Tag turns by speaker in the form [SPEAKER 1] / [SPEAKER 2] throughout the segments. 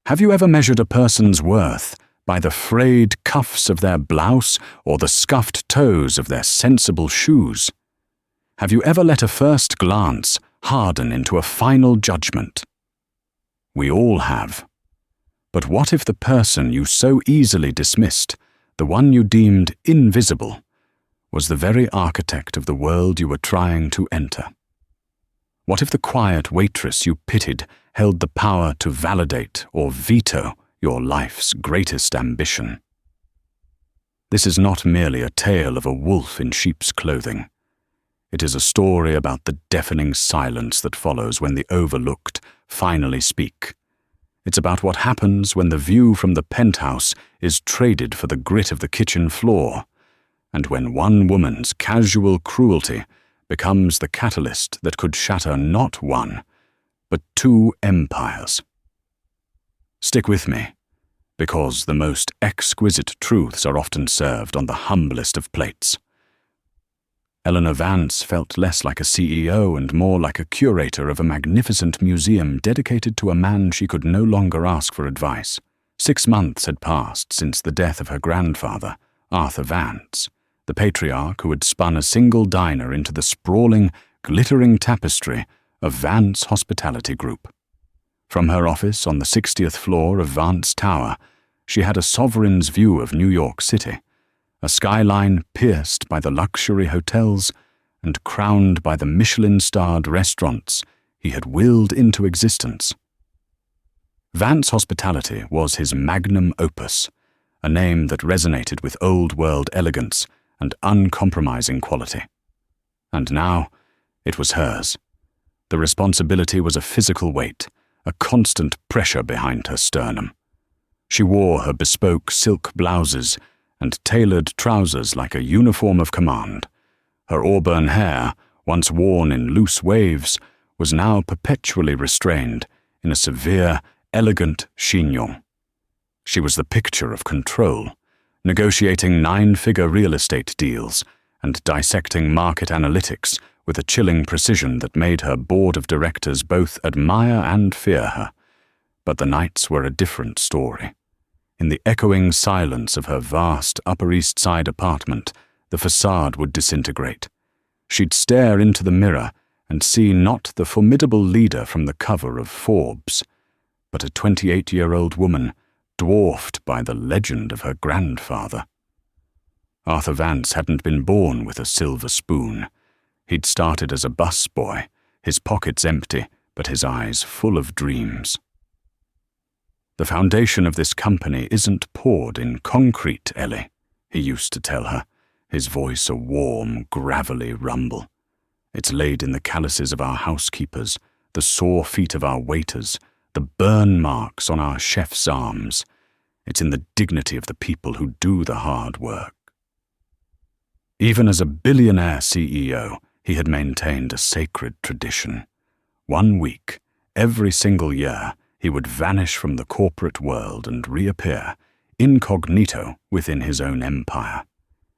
[SPEAKER 1] Have you ever measured a person's worth by the frayed cuffs of their blouse or the scuffed toes of their sensible shoes? Have you ever let a first glance harden into a final judgment? We all have. But what if the person you so easily dismissed, the one you deemed invisible, was the very architect of the world you were trying to enter? What if the quiet waitress you pitied held the power to validate or veto your life's greatest ambition? This is not merely a tale of a wolf in sheep's clothing. It is a story about the deafening silence that follows when the overlooked finally speak. It's about what happens when the view from the penthouse is traded for the grit of the kitchen floor, and when one woman's casual cruelty becomes the catalyst that could shatter not one, but two empires. Stick with me, because the most exquisite truths are often served on the humblest of plates. Eleanor Vance felt less like a CEO and more like a curator of a magnificent museum dedicated to a man she could no longer ask for advice. 6 months had passed since the death of her grandfather, Arthur Vance, the patriarch who had spun a single diner into the sprawling, glittering tapestry of Vance Hospitality Group. From her office on the 60th floor of Vance Tower, she had a sovereign's view of New York City, a skyline pierced by the luxury hotels and crowned by the Michelin-starred restaurants he had willed into existence. Vance Hospitality was his magnum opus, a name that resonated with old-world elegance and uncompromising quality. And now, it was hers. The responsibility was a physical weight, a constant pressure behind her sternum. She wore her bespoke silk blouses and tailored trousers like a uniform of command. Her auburn hair, once worn in loose waves, was now perpetually restrained in a severe, elegant chignon. She was the picture of control, negotiating 9-figure real estate deals and dissecting market analytics with a chilling precision that made her board of directors both admire and fear her. But the nights were a different story. In the echoing silence of her vast Upper East Side apartment, the facade would disintegrate. She'd stare into the mirror and see not the formidable leader from the cover of Forbes, but a 28-year-old woman dwarfed by the legend of her grandfather. Arthur Vance hadn't been born with a silver spoon. He'd started as a busboy, his pockets empty, but his eyes full of dreams. "The foundation of this company isn't poured in concrete, Ellie," he used to tell her, his voice a warm, gravelly rumble. "It's laid in the calluses of our housekeepers, the sore feet of our waiters, the burn marks on our chef's arms. It's in the dignity of the people who do the hard work." Even as a billionaire CEO, he had maintained a sacred tradition. 1 week, every single year, he would vanish from the corporate world and reappear, incognito within his own empire.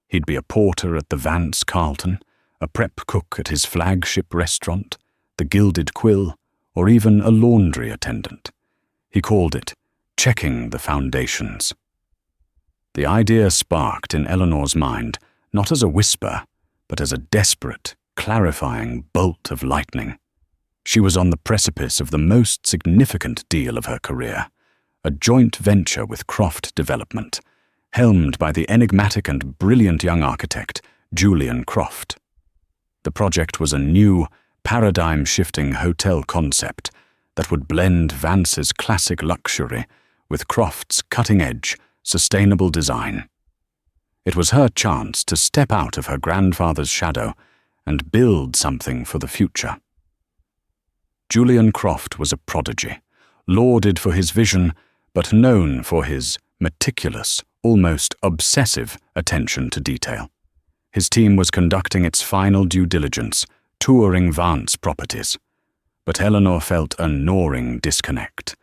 [SPEAKER 1] He'd be a porter at the Vance Carlton, a prep cook at his flagship restaurant, the Gilded Quill, or even a laundry attendant. He called it checking the foundations. The idea sparked in Eleanor's mind, not as a whisper, but as a desperate, clarifying bolt of lightning. She was on the precipice of the most significant deal of her career, a joint venture with Croft Development, helmed by the enigmatic and brilliant young architect Julian Croft. The project was a new, paradigm-shifting hotel concept that would blend Vance's classic luxury with Croft's cutting-edge, sustainable design. It was her chance to step out of her grandfather's shadow and build something for the future. Julian Croft was a prodigy, lauded for his vision, but known for his meticulous, almost obsessive attention to detail. His team was conducting its final due diligence, touring Vance properties. But Eleanor felt a gnawing disconnect.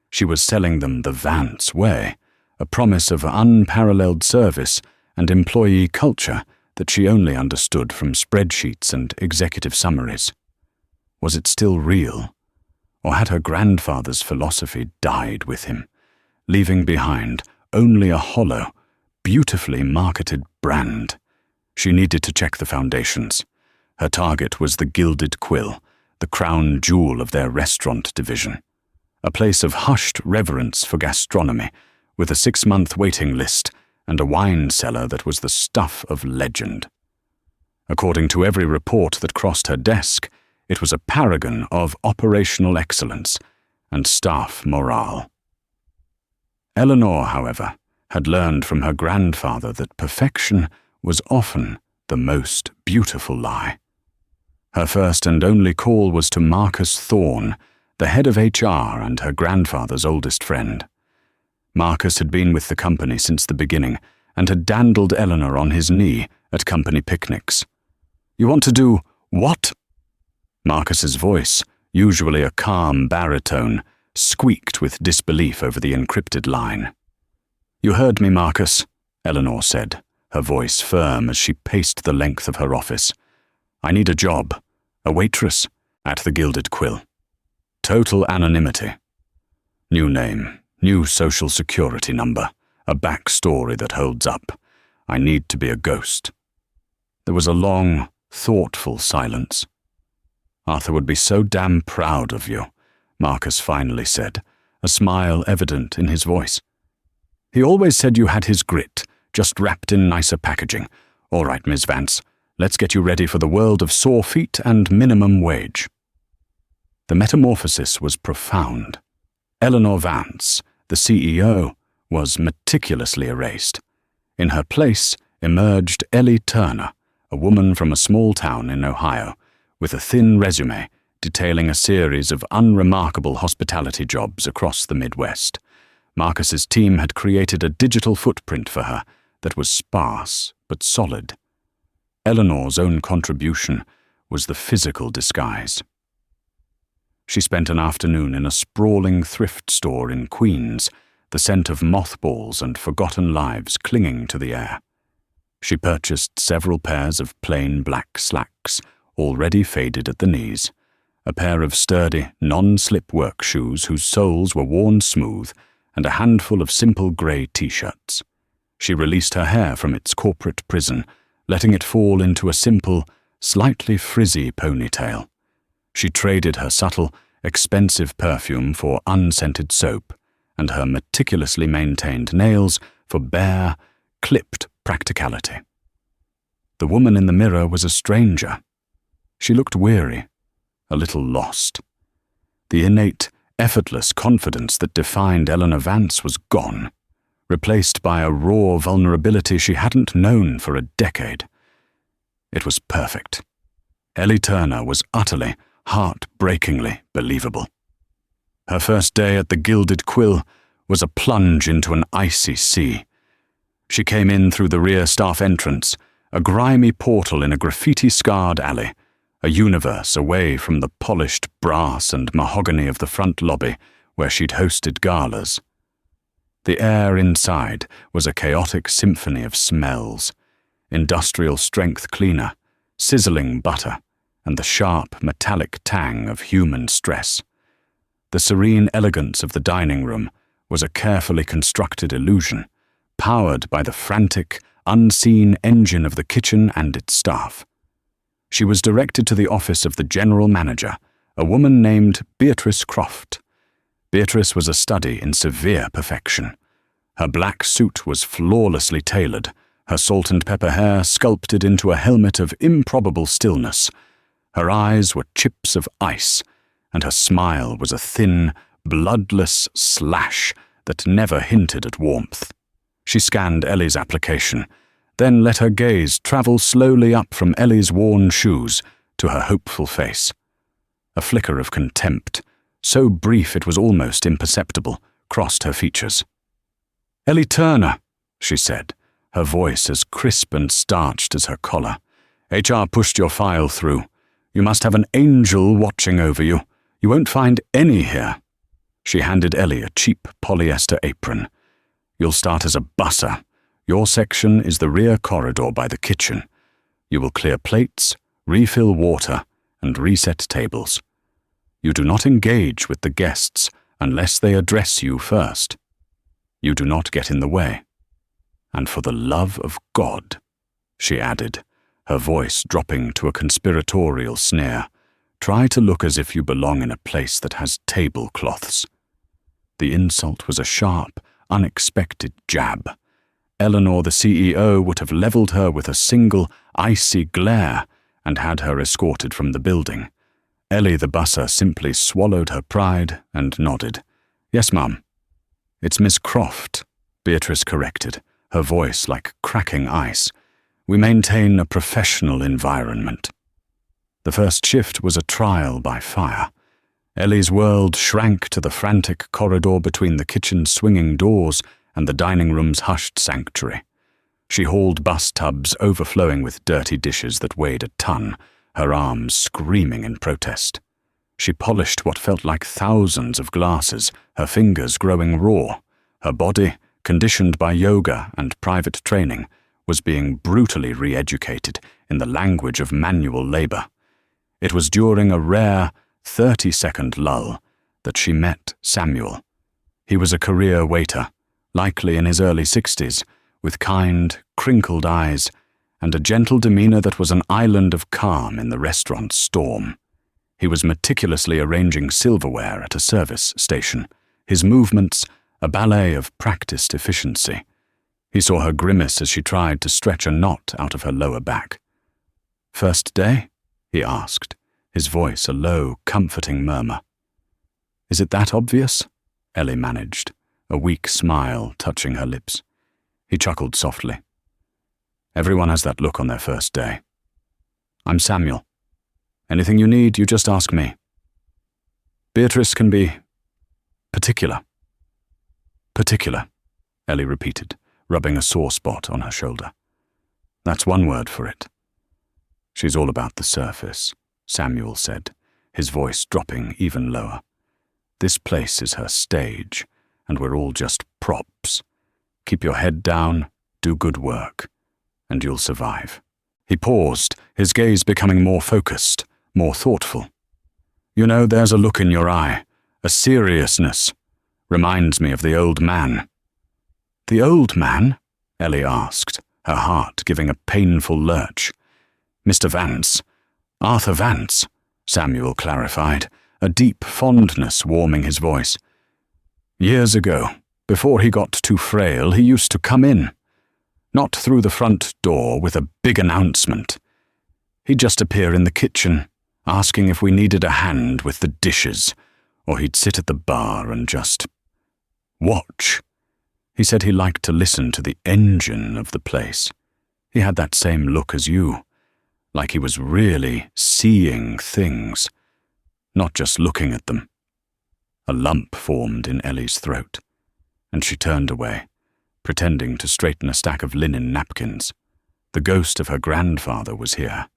[SPEAKER 1] She was selling them the Vance way, a promise of unparalleled service and employee culture that she only understood from spreadsheets and executive summaries. Was it still real? Or had her grandfather's philosophy died with him, leaving behind only a hollow, beautifully marketed brand. She needed to check the foundations. Her target was the Gilded Quill, the crown jewel of their restaurant division. A place of hushed reverence for gastronomy, with a 6-month waiting list and a wine cellar that was the stuff of legend. According to every report that crossed her desk, it was a paragon of operational excellence and staff morale. Eleanor, however, had learned from her grandfather that perfection was often the most beautiful lie. Her first and only call was to Marcus Thorne, the head of HR and her grandfather's oldest friend. Marcus had been with the company since the beginning and had dandled Eleanor on his knee at company picnics. "You want to do what?" Marcus's voice, usually a calm baritone, squeaked with disbelief over the encrypted line. "You heard me, Marcus," Eleanor said, her voice firm as she paced the length of her office. "I need a job, a waitress, at the Gilded Quill. Total anonymity. New name, new social security number, a backstory that holds up. I need to be a ghost." There was a long, thoughtful silence. "Arthur would be so damn proud of you," Marcus finally said, a smile evident in his voice. "He always said you had his grit, just wrapped in nicer packaging. All right, Ms. Vance, let's get you ready for the world of sore feet and minimum wage." The metamorphosis was profound. Eleanor Vance, the CEO, was meticulously erased. In her place emerged Ellie Turner, a woman from a small town in Ohio, with a thin resume detailing a series of unremarkable hospitality jobs across the Midwest. Marcus's team had created a digital footprint for her that was sparse but solid. Eleanor's own contribution was the physical disguise. She spent an afternoon in a sprawling thrift store in Queens, the scent of mothballs and forgotten lives clinging to the air. She purchased several pairs of plain black slacks, already faded at the knees, a pair of sturdy, non-slip work shoes whose soles were worn smooth, and a handful of simple grey t-shirts. She released her hair from its corporate prison, letting it fall into a simple, slightly frizzy ponytail. She traded her subtle, expensive perfume for unscented soap, and her meticulously maintained nails for bare, clipped practicality. The woman in the mirror was a stranger. She looked weary, a little lost. The innate, effortless confidence that defined Eleanor Vance was gone, replaced by a raw vulnerability she hadn't known for a decade. It was perfect. Ellie Turner was utterly, heart-breakingly believable. Her first day at the Gilded Quill was a plunge into an icy sea. She came in through the rear staff entrance, a grimy portal in a graffiti-scarred alley, a universe away from the polished brass and mahogany of the front lobby where she'd hosted galas. The air inside was a chaotic symphony of smells: industrial-strength cleaner, sizzling butter, and the sharp, metallic tang of human stress. The serene elegance of the dining room was a carefully constructed illusion, powered by the frantic, unseen engine of the kitchen and its staff. She was directed to the office of the general manager, a woman named Beatrice Croft. Beatrice was a study in severe perfection. Her black suit was flawlessly tailored, her salt and pepper hair sculpted into a helmet of improbable stillness. Her eyes were chips of ice, and her smile was a thin, bloodless slash that never hinted at warmth. She scanned Ellie's application, then let her gaze travel slowly up from Ellie's worn shoes to her hopeful face. A flicker of contempt, so brief it was almost imperceptible, crossed her features. "Ellie Turner," she said, her voice as crisp and starched as her collar. "HR pushed your file through. You must have an angel watching over you. You won't find any here." She handed Ellie a cheap polyester apron. "You'll start as a busser. Your section is the rear corridor by the kitchen. You will clear plates, refill water, and reset tables. You do not engage with the guests unless they address you first." You do not get in the way. And for the love of God," she added, her voice dropping to a conspiratorial sneer, "try to look as if you belong in a place that has tablecloths." The insult was a sharp, unexpected jab. Eleanor, the CEO, would have leveled her with a single, icy glare and had her escorted from the building. Ellie, the busser, simply swallowed her pride and nodded. "Yes, ma'am." "It's Miss Croft," Beatrice corrected, her voice like cracking ice. "We maintain a professional environment." The first shift was a trial by fire. Ellie's world shrank to the frantic corridor between the kitchen's swinging doors and the dining room's hushed sanctuary. She hauled bus tubs overflowing with dirty dishes that weighed a ton, her arms screaming in protest. She polished what felt like thousands of glasses, her fingers growing raw. Her body, conditioned by yoga and private training, was being brutally re-educated in the language of manual labor. It was during a rare 30-second lull that she met Samuel. He was a career waiter, likely in his early 60s, with kind, crinkled eyes and a gentle demeanor that was an island of calm in the restaurant's storm. He was meticulously arranging silverware at a service station, his movements a ballet of practiced efficiency. He saw her grimace as she tried to stretch a knot out of her lower back. "First day?" he asked, his voice a low, comforting murmur. "Is it that obvious?" Ellie managed, a weak smile touching her lips. He chuckled softly. "Everyone has that look on their first day. I'm Samuel. Anything you need, you just ask me. Beatrice can be particular." "Particular," Ellie repeated, rubbing a sore spot on her shoulder. "That's one word for it." "She's all about the surface," Samuel said, his voice dropping even lower. "This place is her stage, and we're all just props. Keep your head down, do good work, and you'll survive." He paused, his gaze becoming more focused, more thoughtful. "You know, there's a look in your eye, a seriousness. Reminds me of the old man." "The old man?" Ellie asked, her heart giving a painful lurch. "Mr. Vance. Arthur Vance," Samuel clarified, a deep fondness warming his voice. "Years ago, before he got too frail, he used to come in. Not through the front door with a big announcement. He'd just appear in the kitchen, asking if we needed a hand with the dishes, or he'd sit at the bar and just watch. He said he liked to listen to the engine of the place. He had that same look as you, like he was really seeing things, not just looking at them." A lump formed in Ellie's throat, and she turned away, pretending to straighten a stack of linen napkins. The ghost of her grandfather was here,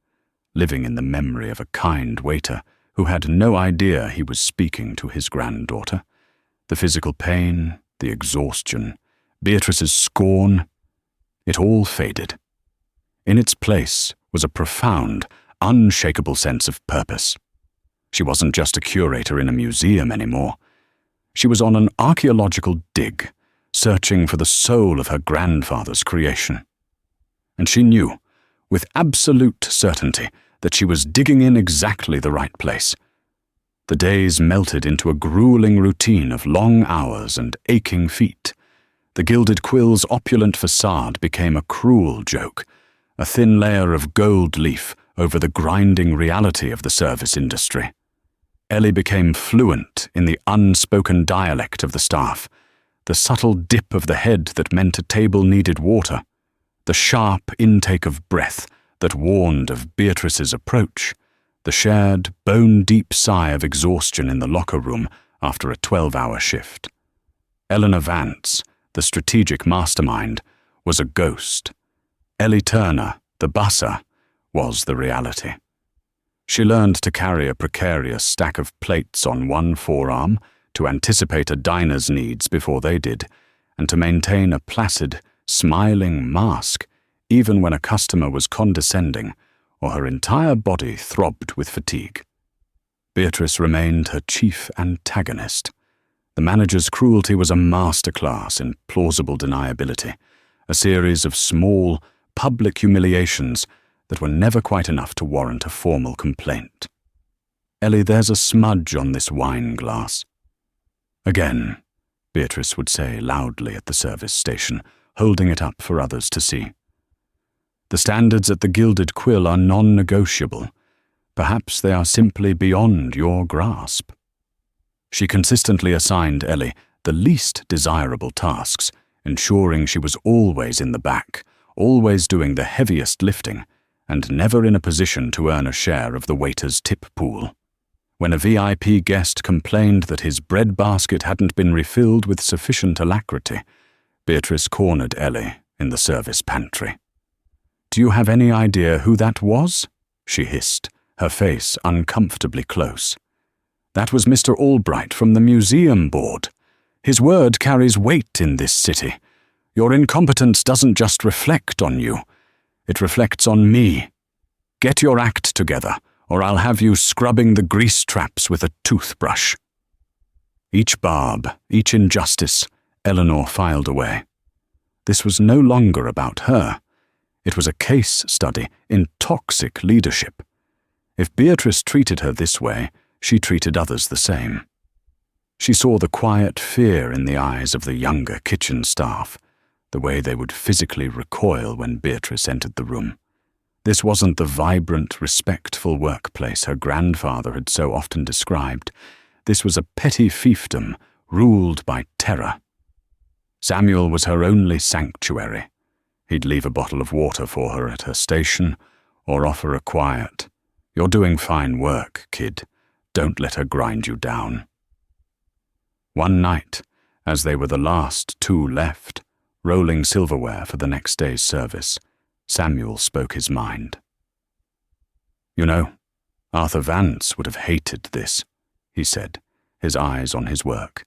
[SPEAKER 1] living in the memory of a kind waiter who had no idea he was speaking to his granddaughter. The physical pain, the exhaustion, Beatrice's scorn, it all faded. In its place was a profound, unshakable sense of purpose. She wasn't just a curator in a museum anymore. She was on an archaeological dig, searching for the soul of her grandfather's creation. And she knew, with absolute certainty, that she was digging in exactly the right place. The days melted into a grueling routine of long hours and aching feet. The gilded quill's opulent facade became a cruel joke, a thin layer of gold leaf over the grinding reality of the service industry. Ellie became fluent in the unspoken dialect of the staff, the subtle dip of the head that meant a table needed water, the sharp intake of breath that warned of Beatrice's approach, the shared, bone-deep sigh of exhaustion in the locker room after a 12-hour shift. Eleanor Vance, the strategic mastermind, was a ghost. Ellie Turner, the busser, was the reality. She learned to carry a precarious stack of plates on one forearm, to anticipate a diner's needs before they did, and to maintain a placid, smiling mask even when a customer was condescending or her entire body throbbed with fatigue. Beatrice remained her chief antagonist, The manager's cruelty was a masterclass in plausible deniability, a series of small, public humiliations that were never quite enough to warrant a formal complaint. "Ellie, there's a smudge on this wine glass." "Again," Beatrice would say loudly at the service station, holding it up for others to see. "The standards at the Gilded Quill are non-negotiable. Perhaps they are simply beyond your grasp." She consistently assigned Ellie the least desirable tasks, ensuring she was always in the back, always doing the heaviest lifting, and never in a position to earn a share of the waiter's tip pool. When a VIP guest complained that his bread basket hadn't been refilled with sufficient alacrity, Beatrice cornered Ellie in the service pantry. "Do you have any idea who that was?" she hissed, her face uncomfortably close. "That was Mr. Albright from the museum board. His word carries weight in this city. Your incompetence doesn't just reflect on you. It reflects on me. Get your act together, or I'll have you scrubbing the grease traps with a toothbrush." Each barb, each injustice, Eleanor filed away. This was no longer about her. It was a case study in toxic leadership. If Beatrice treated her this way, she treated others the same. She saw the quiet fear in the eyes of the younger kitchen staff, the way they would physically recoil when Beatrice entered the room. This wasn't the vibrant, respectful workplace her grandfather had so often described. This was a petty fiefdom ruled by terror. Samuel was her only sanctuary. He'd leave a bottle of water for her at her station, or offer a quiet, "You're doing fine work, kid. Don't let her grind you down." One night, as they were the last two left, rolling silverware for the next day's service, Samuel spoke his mind. "You know, Arthur Vance would have hated this," he said, his eyes on his work.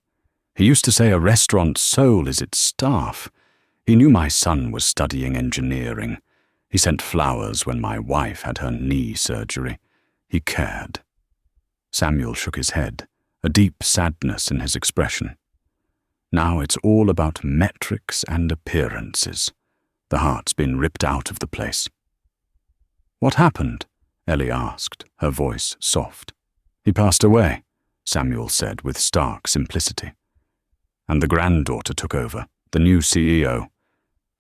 [SPEAKER 1] "He used to say a restaurant's soul is its staff. He knew my son was studying engineering. He sent flowers when my wife had her knee surgery. He cared." Samuel shook his head, a deep sadness in his expression. "Now it's all about metrics and appearances. The heart's been ripped out of the place." "What happened?" Ellie asked, her voice soft. "He passed away," Samuel said with stark simplicity. "And the granddaughter took over, the new CEO.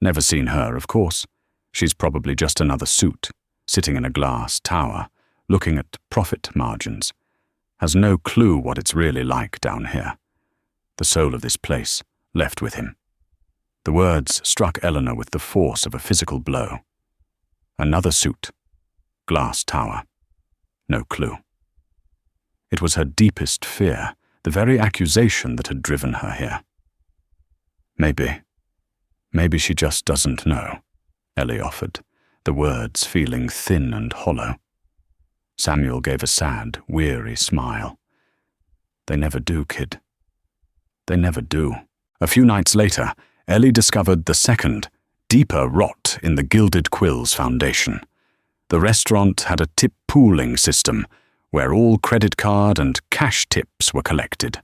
[SPEAKER 1] Never seen her, of course. She's probably just another suit, sitting in a glass tower, looking at profit margins. Has no clue what it's really like down here. The soul of this place left with him." The words struck Eleanor with the force of a physical blow. Another suit. Glass tower. No clue. It was her deepest fear, the very accusation that had driven her here. Maybe she just doesn't know," Ellie offered, the words feeling thin and hollow. Samuel gave a sad, weary smile. "They never do, kid. They never do." A few nights later, Ellie discovered the second, deeper rot in the Gilded Quill's foundation. The restaurant had a tip pooling system where all credit card and cash tips were collected.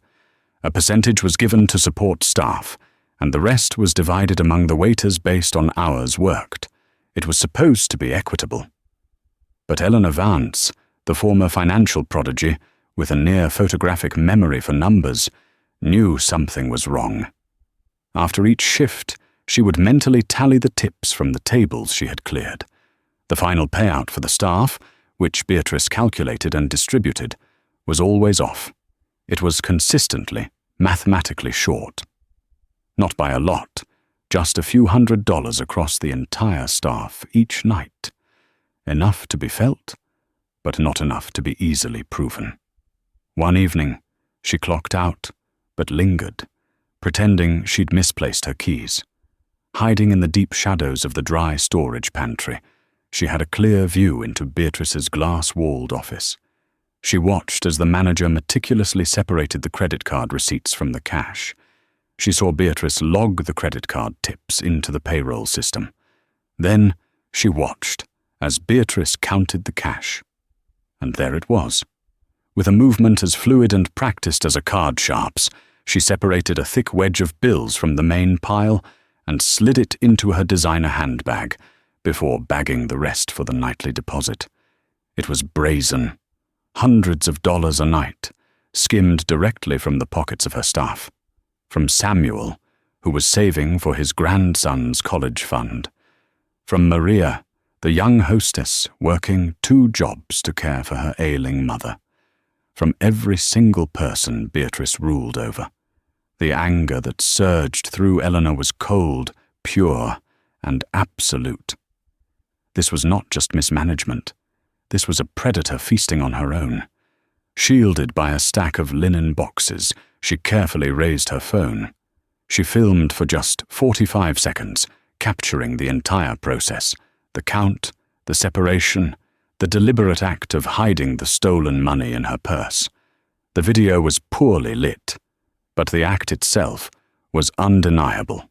[SPEAKER 1] A percentage was given to support staff, and the rest was divided among the waiters based on hours worked. It was supposed to be equitable. But Eleanor Vance, the former financial prodigy, with a near-photographic memory for numbers, knew something was wrong. After each shift, she would mentally tally the tips from the tables she had cleared. The final payout for the staff, which Beatrice calculated and distributed, was always off. It was consistently, mathematically short. Not by a lot, just a few $100s across the entire staff each night. Enough to be felt, but not enough to be easily proven. One evening, she clocked out, but lingered, pretending she'd misplaced her keys. Hiding in the deep shadows of the dry storage pantry, she had a clear view into Beatrice's glass-walled office. She watched as the manager meticulously separated the credit card receipts from the cash. She saw Beatrice log the credit card tips into the payroll system. Then she watched as Beatrice counted the cash. And there it was. With a movement as fluid and practiced as a card sharp's, She separated a thick wedge of bills from the main pile and slid it into her designer handbag before bagging the rest for the nightly deposit. It was brazen. Hundreds of dollars a night, skimmed directly from the pockets of her staff. From Samuel, who was saving for his grandson's college fund. From Maria, the young hostess working 2 jobs to care for her ailing mother. From every single person Beatrice ruled over. The anger that surged through Eleanor was cold, pure, and absolute. This was not just mismanagement. This was a predator feasting on her own. Shielded by a stack of linen boxes, she carefully raised her phone. She filmed for just 45 seconds, capturing the entire process, the count, the separation, the deliberate act of hiding the stolen money in her purse. The video was poorly lit, but the act itself was undeniable.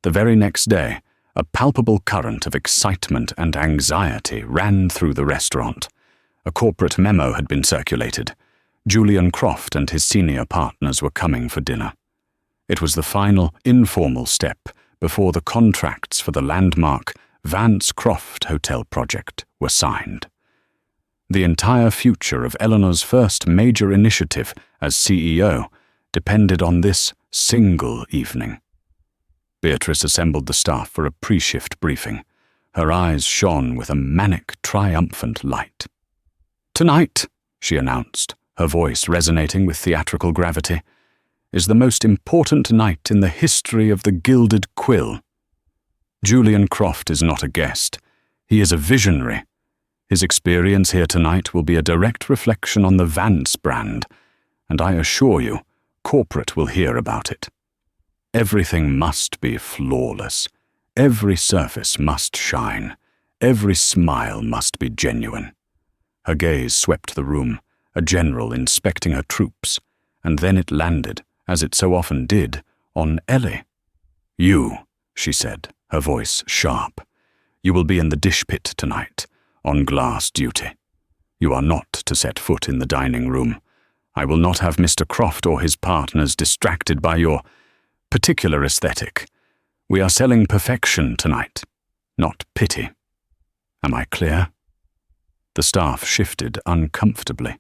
[SPEAKER 1] The very next day, a palpable current of excitement and anxiety ran through the restaurant. A corporate memo had been circulated. Julian Croft and his senior partners were coming for dinner. It was the final, informal step before the contracts for the landmark Vance Croft Hotel project were signed. The entire future of Eleanor's first major initiative as CEO depended on this single evening. Beatrice assembled the staff for a pre-shift briefing. Her eyes shone with a manic, triumphant light. "Tonight," she announced, her voice resonating with theatrical gravity, "is the most important night in the history of the Gilded Quill. Julian Croft is not a guest. He is a visionary. His experience here tonight will be a direct reflection on the Vance brand, and I assure you, corporate will hear about it. Everything must be flawless. Every surface must shine. Every smile must be genuine." Her gaze swept the room, a general inspecting her troops, and then it landed, as it so often did, on Ellie. "You," she said, her voice sharp. "You will be in the dish pit tonight, on glass duty. You are not to set foot in the dining room. I will not have Mr. Croft or his partners distracted by your particular aesthetic. We are selling perfection tonight, not pity. Am I clear?" The staff shifted uncomfortably.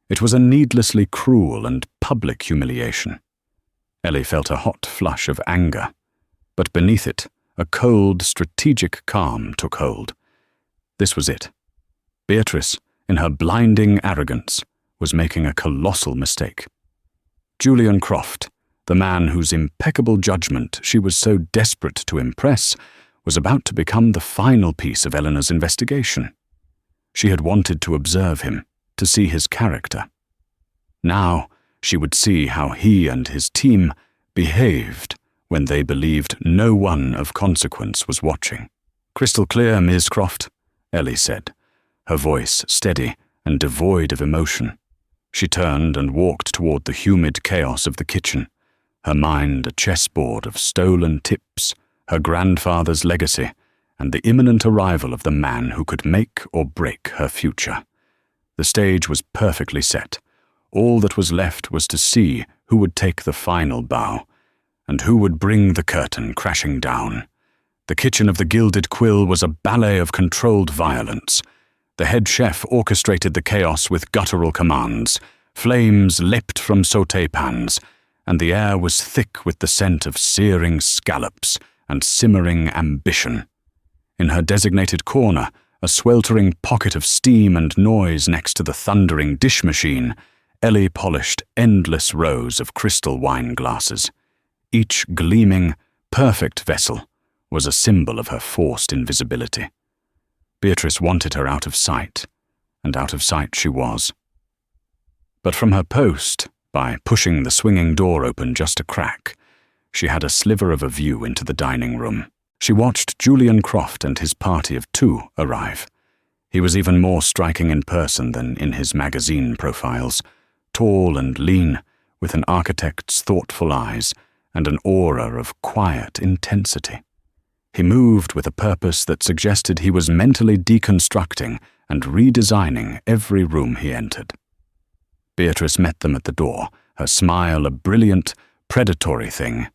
[SPEAKER 1] It was a needlessly cruel and public humiliation. Ellie felt a hot flush of anger, but beneath it, a cold, strategic calm took hold. This was it. Beatrice, in her blinding arrogance, was making a colossal mistake. Julian Croft, the man whose impeccable judgment she was so desperate to impress, was about to become the final piece of Eleanor's investigation. She had wanted to observe him, to see his character. Now she would see how he and his team behaved when they believed no one of consequence was watching. "Crystal clear, Ms. Croft," Ellie said, her voice steady and devoid of emotion. She turned and walked toward the humid chaos of the kitchen, her mind a chessboard of stolen tips, her grandfather's legacy, and the imminent arrival of the man who could make or break her future. The stage was perfectly set. All that was left was to see who would take the final bow, and who would bring the curtain crashing down. The kitchen of the Gilded Quill was a ballet of controlled violence. The head chef orchestrated the chaos with guttural commands. Flames leapt from sauté pans, and the air was thick with the scent of searing scallops and simmering ambition. In her designated corner, a sweltering pocket of steam and noise next to the thundering dish machine, Ellie polished endless rows of crystal wine glasses. Each gleaming, perfect vessel was a symbol of her forced invisibility. Beatrice wanted her out of sight, and out of sight she was. But from her post, by pushing the swinging door open just a crack, she had a sliver of a view into the dining room. She watched Julian Croft and his party of 2 arrive. He was even more striking in person than in his magazine profiles, tall and lean, with an architect's thoughtful eyes and an aura of quiet intensity. He moved with a purpose that suggested he was mentally deconstructing and redesigning every room he entered. Beatrice met them at the door, her smile a brilliant, predatory thing,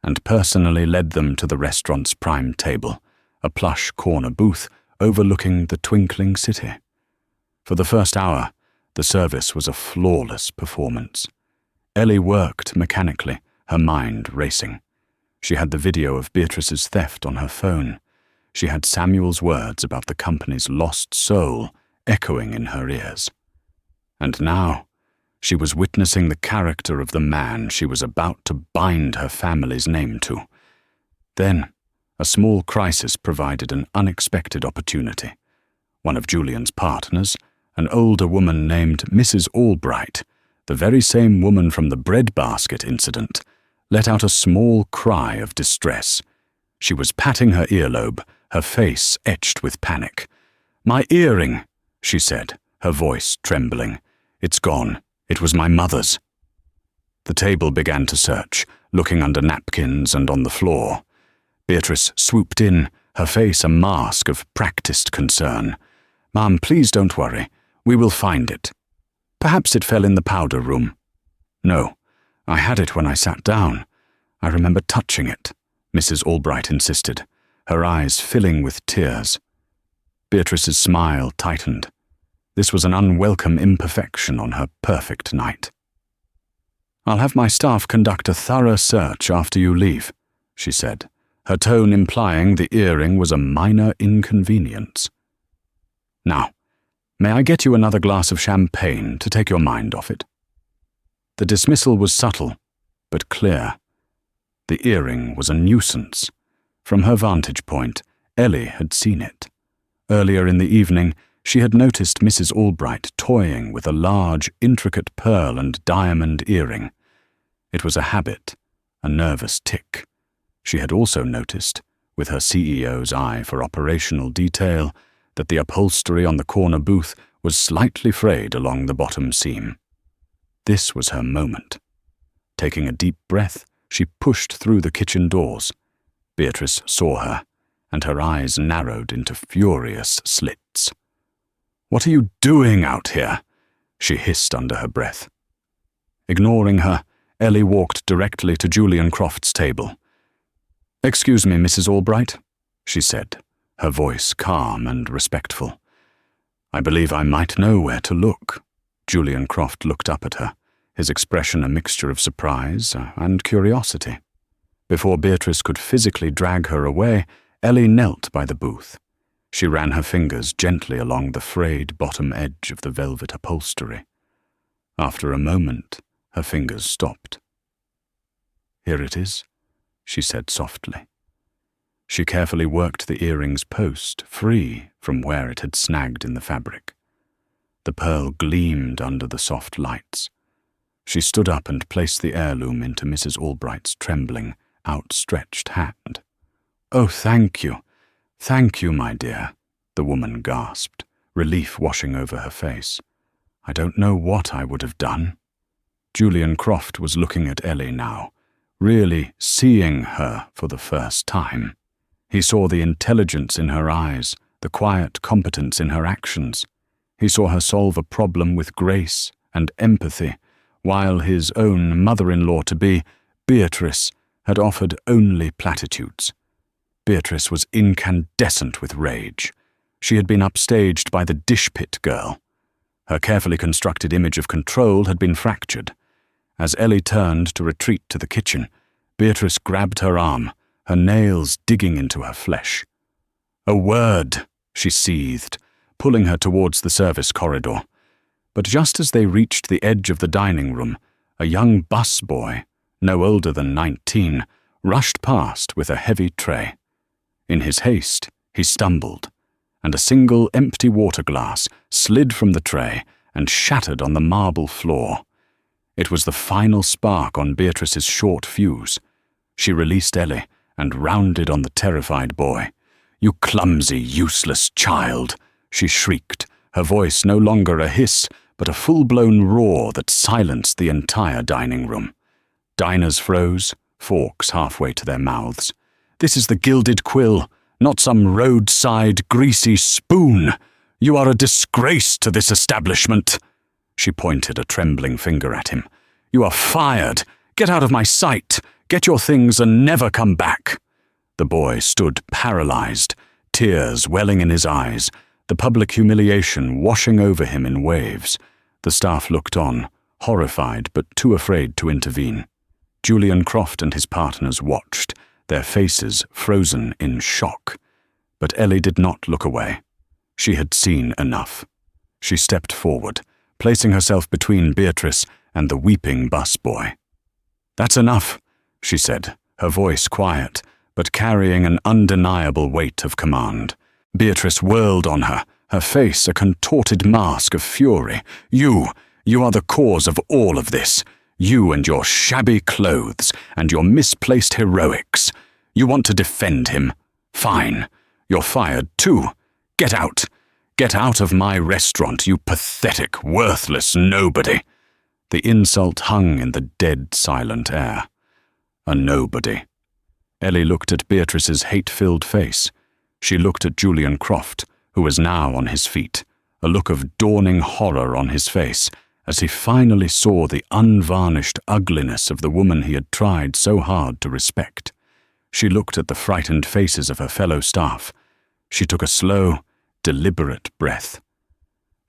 [SPEAKER 1] and personally led them to the restaurant's prime table, a plush corner booth overlooking the twinkling city. For the first hour, the service was a flawless performance. Ellie worked mechanically, her mind racing. She had the video of Beatrice's theft on her phone. She had Samuel's words about the company's lost soul echoing in her ears. And now, she was witnessing the character of the man she was about to bind her family's name to. Then, a small crisis provided an unexpected opportunity. One of Julian's partners, an older woman named Mrs. Albright, the very same woman from the breadbasket incident, let out a small cry of distress. She was patting her earlobe, her face etched with panic. "My earring," she said, her voice trembling. "It's gone. It was my mother's." The table began to search, looking under napkins and on the floor. Beatrice swooped in, her face a mask of practiced concern. "Ma'am, please don't worry. We will find it. Perhaps it fell in the powder room." "No, I had it when I sat down. I remember touching it," Mrs. Albright insisted, her eyes filling with tears. Beatrice's smile tightened. This was an unwelcome imperfection on her perfect night. "I'll have my staff conduct a thorough search after you leave," she said, her tone implying the earring was a minor inconvenience. "Now, may I get you another glass of champagne to take your mind off it?" The dismissal was subtle, but clear. The earring was a nuisance. From her vantage point, Ellie had seen it. Earlier in the evening, she had noticed Mrs. Albright toying with a large, intricate pearl and diamond earring. It was a habit, a nervous tic. She had also noticed, with her CEO's eye for operational detail, that the upholstery on the corner booth was slightly frayed along the bottom seam. This was her moment. Taking a deep breath, she pushed through the kitchen doors. Beatrice saw her, and her eyes narrowed into furious slits. "What are you doing out here?" she hissed under her breath. Ignoring her, Ellie walked directly to Julian Croft's table. "Excuse me, Mrs. Albright," she said, her voice calm and respectful. "I believe I might know where to look." Julian Croft looked up at her, his expression a mixture of surprise and curiosity. Before Beatrice could physically drag her away, Ellie knelt by the booth. She ran her fingers gently along the frayed bottom edge of the velvet upholstery. After a moment, her fingers stopped. "Here it is," she said softly. She carefully worked the earring's post free from where it had snagged in the fabric. The pearl gleamed under the soft lights. She stood up and placed the heirloom into Mrs. Albright's trembling, outstretched hand. "Oh, thank you, my dear," the woman gasped, relief washing over her face. "I don't know what I would have done." Julian Croft was looking at Ellie now, really seeing her for the first time. He saw the intelligence in her eyes, the quiet competence in her actions. He saw her solve a problem with grace and empathy, while his own mother-in-law-to-be, Beatrice, had offered only platitudes. Beatrice was incandescent with rage. She had been upstaged by the dish pit girl. Her carefully constructed image of control had been fractured. As Ellie turned to retreat to the kitchen, Beatrice grabbed her arm, her nails digging into her flesh. "A word," she seethed, pulling her towards the service corridor. But just as they reached the edge of the dining room, a young busboy, no older than 19, rushed past with a heavy tray. In his haste, he stumbled, and a single empty water glass slid from the tray and shattered on the marble floor. It was the final spark on Beatrice's short fuse. She released Ellie and rounded on the terrified boy. "You clumsy, useless child," she shrieked, her voice no longer a hiss, but a full-blown roar that silenced the entire dining room. Diners froze, forks halfway to their mouths. "This is the Gilded Quill, not some roadside greasy spoon. You are a disgrace to this establishment." She pointed a trembling finger at him. "You are fired! Get out of my sight! Get your things and never come back!" The boy stood paralyzed, tears welling in his eyes, the public humiliation washing over him in waves. The staff looked on, horrified but too afraid to intervene. Julian Croft and his partners watched, their faces frozen in shock. But Ellie did not look away. She had seen enough. She stepped forward, placing herself between Beatrice and the weeping busboy. "That's enough," she said, her voice quiet, but carrying an undeniable weight of command. Beatrice whirled on her, her face a contorted mask of fury. You are the cause of all of this. You and your shabby clothes and your misplaced heroics. You want to defend him. Fine. You're fired too. Get out. Get out of my restaurant, you pathetic, worthless nobody. The insult hung in the dead, silent air. A nobody. Ellie looked at Beatrice's hate-filled face. She looked at Julian Croft, who was now on his feet, a look of dawning horror on his face, as he finally saw the unvarnished ugliness of the woman he had tried so hard to respect. She looked at the frightened faces of her fellow staff. She took a slow, deliberate breath.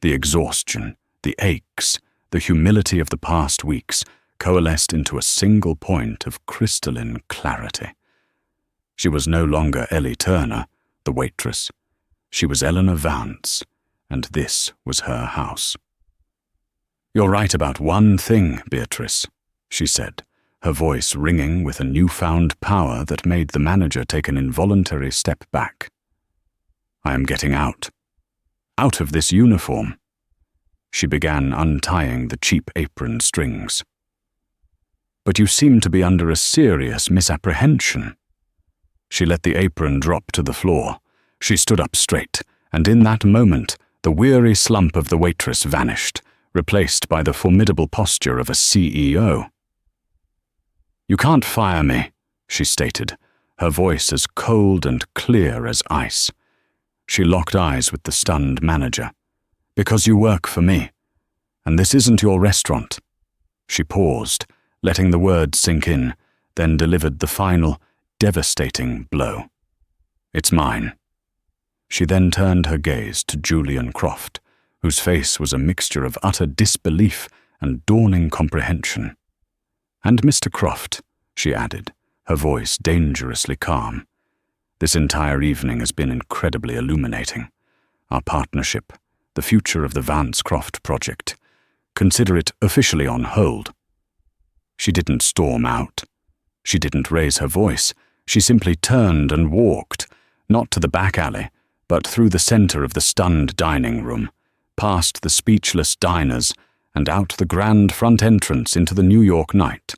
[SPEAKER 1] The exhaustion, the aches, the humility of the past weeks coalesced into a single point of crystalline clarity. She was no longer Ellie Turner, the waitress. She was Eleanor Vance, and this was her house. "You're right about one thing, Beatrice," she said, her voice ringing with a newfound power that made the manager take an involuntary step back. "I am getting out. Out of this uniform." She began untying the cheap apron strings. "But you seem to be under a serious misapprehension." She let the apron drop to the floor. She stood up straight, and in that moment, the weary slump of the waitress vanished, replaced by the formidable posture of a CEO. "You can't fire me," she stated, her voice as cold and clear as ice. She locked eyes with the stunned manager. "Because you work for me, and this isn't your restaurant." She paused, letting the words sink in, then delivered the final, devastating blow. "It's mine." She then turned her gaze to Julian Croft, whose face was a mixture of utter disbelief and dawning comprehension. "And Mr. Croft," she added, her voice dangerously calm. "This entire evening has been incredibly illuminating. Our partnership, the future of the Vance Croft project. Consider it officially on hold." She didn't storm out. She didn't raise her voice. She simply turned and walked, not to the back alley, but through the center of the stunned dining room, past the speechless diners, and out the grand front entrance into the New York night.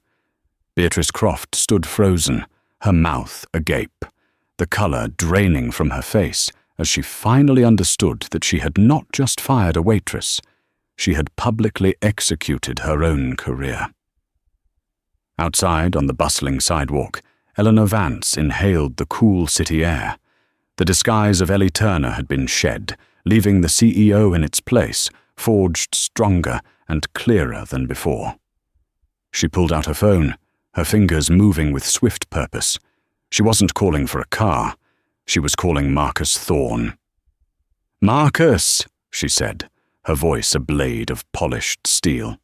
[SPEAKER 1] Beatrice Croft stood frozen, her mouth agape, the color draining from her face as she finally understood that she had not just fired a waitress, she had publicly executed her own career. Outside on the bustling sidewalk, Eleanor Vance inhaled the cool city air. The disguise of Ellie Turner had been shed, leaving the CEO in its place, forged stronger and clearer than before. She pulled out her phone, her fingers moving with swift purpose. She wasn't calling for a car. She was calling Marcus Thorne. "Marcus," she said, her voice a blade of polished steel.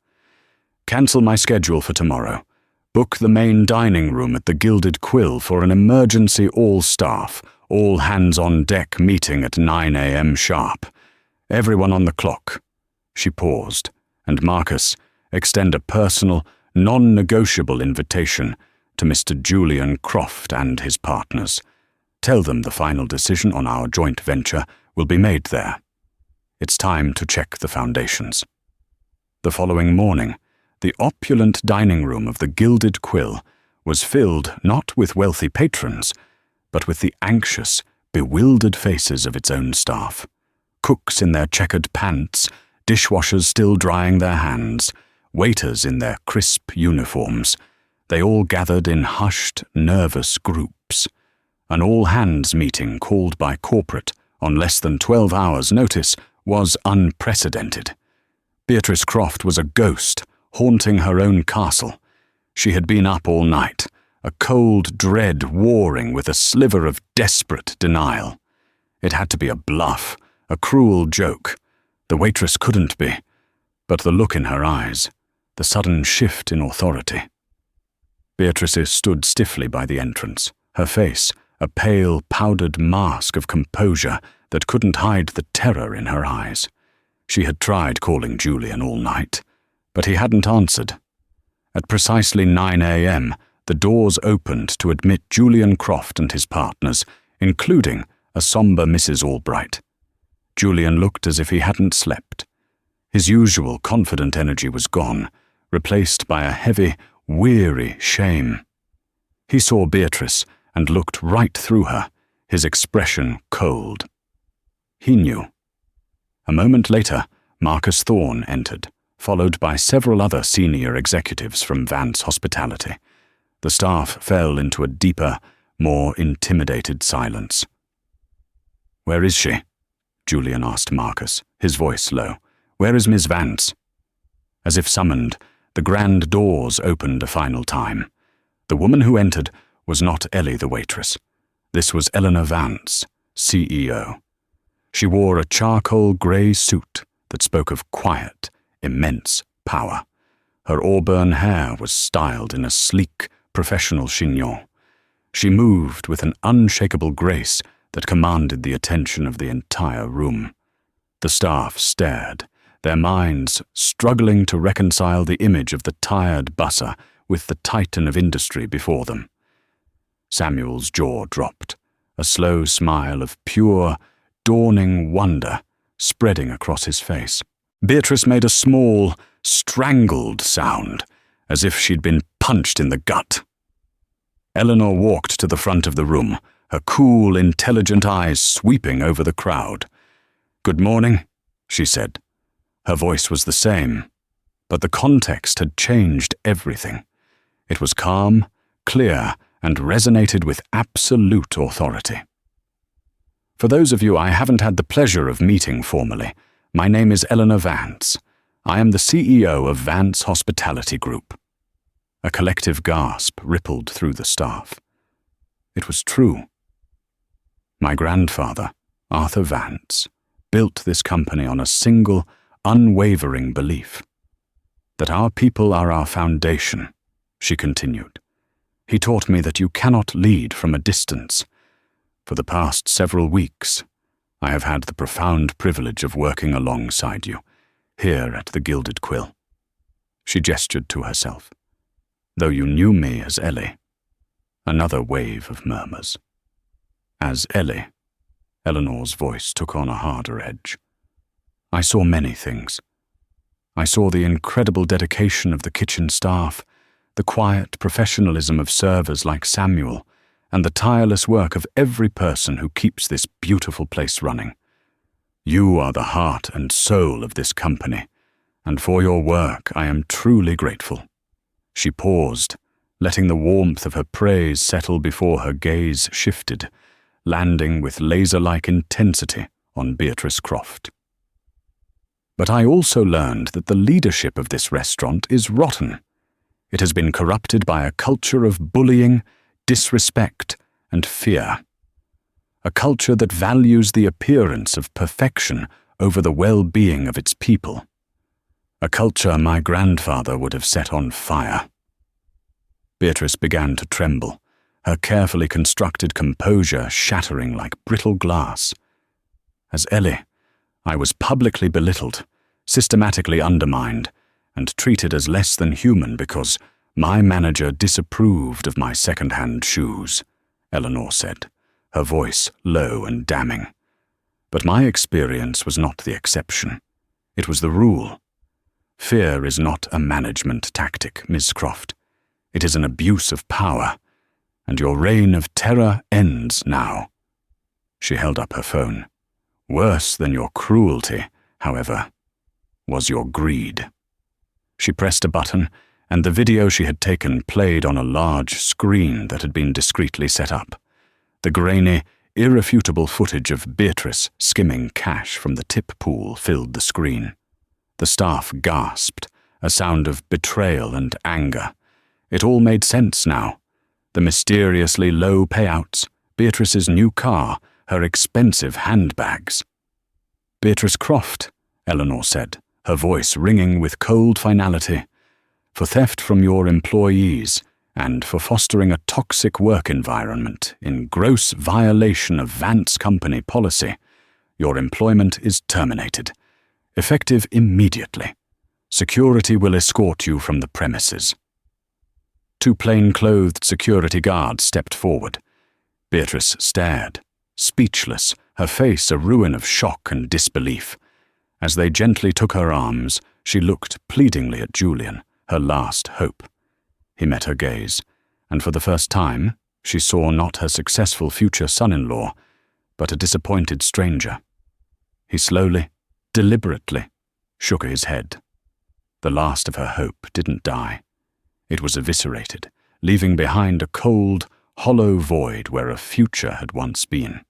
[SPEAKER 1] "Cancel my schedule for tomorrow. Book the main dining room at the Gilded Quill for an emergency all-staff, all-hands-on-deck meeting at 9 a.m. sharp. Everyone on the clock." She paused, and Marcus, extend a personal, non-negotiable invitation to Mr. Julian Croft and his partners. Tell them the final decision on our joint venture will be made there. It's time to check the foundations. The following morning, the opulent dining room of the Gilded Quill was filled not with wealthy patrons, but with the anxious, bewildered faces of its own staff. Cooks in their checkered pants, dishwashers still drying their hands, waiters in their crisp uniforms. They all gathered in hushed, nervous groups. An all-hands meeting called by corporate on less than 12 hours' notice was unprecedented. Beatrice Croft was a ghost, haunting her own castle. She had been up all night, a cold dread warring with a sliver of desperate denial. It had to be a bluff, a cruel joke. The waitress couldn't be. But the look in her eyes, the sudden shift in authority. Beatrice stood stiffly by the entrance, her face a pale, powdered mask of composure that couldn't hide the terror in her eyes. She had tried calling Julian all night, but he hadn't answered. At precisely 9 a.m., the doors opened to admit Julian Croft and his partners, including a somber Mrs. Albright. Julian looked as if he hadn't slept. His usual confident energy was gone, replaced by a heavy, weary shame. He saw Beatrice and looked right through her, his expression cold. He knew. A moment later, Marcus Thorne entered, followed by several other senior executives from Vance Hospitality. The staff fell into a deeper, more intimidated silence. "Where is she?" Julian asked Marcus, his voice low. "Where is Miss Vance?" As if summoned, the grand doors opened a final time. The woman who entered was not Ellie the waitress. This was Eleanor Vance, CEO. She wore a charcoal grey suit that spoke of quiet, immense power. Her auburn hair was styled in a sleek, professional chignon. She moved with an unshakable grace that commanded the attention of the entire room. The staff stared, their minds struggling to reconcile the image of the tired busser with the titan of industry before them. Samuel's jaw dropped, a slow smile of pure, dawning wonder spreading across his face. Beatrice made a small, strangled sound, as if she'd been punched in the gut. Eleanor walked to the front of the room, her cool, intelligent eyes sweeping over the crowd. "Good morning," she said. Her voice was the same, but the context had changed everything. It was calm, clear, and resonated with absolute authority. "For those of you I haven't had the pleasure of meeting formally, my name is Eleanor Vance. I am the CEO of Vance Hospitality Group." A collective gasp rippled through the staff. It was true. My grandfather, Arthur Vance, built this company on a single, unwavering belief. That our people are our foundation, she continued. He taught me that you cannot lead from a distance. For the past several weeks, I have had the profound privilege of working alongside you, here at the Gilded Quill. She gestured to herself. Though you knew me as Ellie. Another wave of murmurs. As Ellie, Eleanor's voice took on a harder edge. I saw many things. I saw the incredible dedication of the kitchen staff, the quiet professionalism of servers like Samuel, and the tireless work of every person who keeps this beautiful place running. You are the heart and soul of this company, and for your work I am truly grateful. She paused, letting the warmth of her praise settle before her gaze shifted, landing with laser-like intensity on Beatrice Croft. But I also learned that the leadership of this restaurant is rotten. It has been corrupted by a culture of bullying, disrespect, and fear. A culture that values the appearance of perfection over the well-being of its people. A culture my grandfather would have set on fire. Beatrice began to tremble, her carefully constructed composure shattering like brittle glass. As Ellie, I was publicly belittled, systematically undermined, and treated as less than human because my manager disapproved of my second-hand shoes, Eleanor said, her voice low and damning. But my experience was not the exception. It was the rule. Fear is not a management tactic, Miss Croft. It is an abuse of power, and your reign of terror ends now. She held up her phone. Worse than your cruelty, however, was your greed. She pressed a button, and the video she had taken played on a large screen that had been discreetly set up. The grainy, irrefutable footage of Beatrice skimming cash from the tip pool filled the screen. The staff gasped, a sound of betrayal and anger. It all made sense now. The mysteriously low payouts, Beatrice's new car, her expensive handbags. "Beatrice Croft," Eleanor said, her voice ringing with cold finality. "For theft from your employees and for fostering a toxic work environment in gross violation of Vance Company policy, your employment is terminated, effective immediately. Security will escort you from the premises." Two plain-clothed security guards stepped forward. Beatrice stared, speechless, her face a ruin of shock and disbelief. As they gently took her arms, she looked pleadingly at Julian, her last hope. He met her gaze, and for the first time, she saw not her successful future son-in-law, but a disappointed stranger. He slowly, deliberately, shook his head. The last of her hope didn't die. It was eviscerated, leaving behind a cold, hollow void where a future had once been.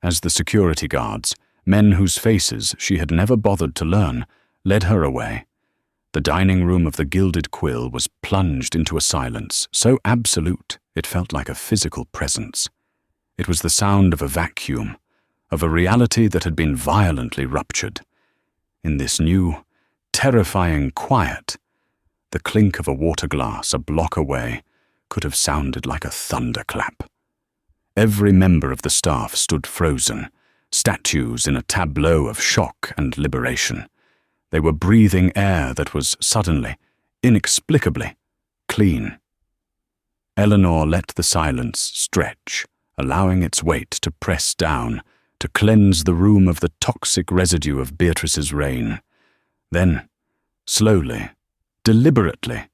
[SPEAKER 1] As the security guards, men whose faces she had never bothered to learn, led her away, the dining room of the Gilded Quill was plunged into a silence so absolute it felt like a physical presence. It was the sound of a vacuum, of a reality that had been violently ruptured. In this new, terrifying quiet, the clink of a water glass a block away could have sounded like a thunderclap. Every member of the staff stood frozen, statues in a tableau of shock and liberation. They were breathing air that was suddenly, inexplicably, clean. Eleanor let the silence stretch, allowing its weight to press down, to cleanse the room of the toxic residue of Beatrice's reign. Then, slowly, deliberately,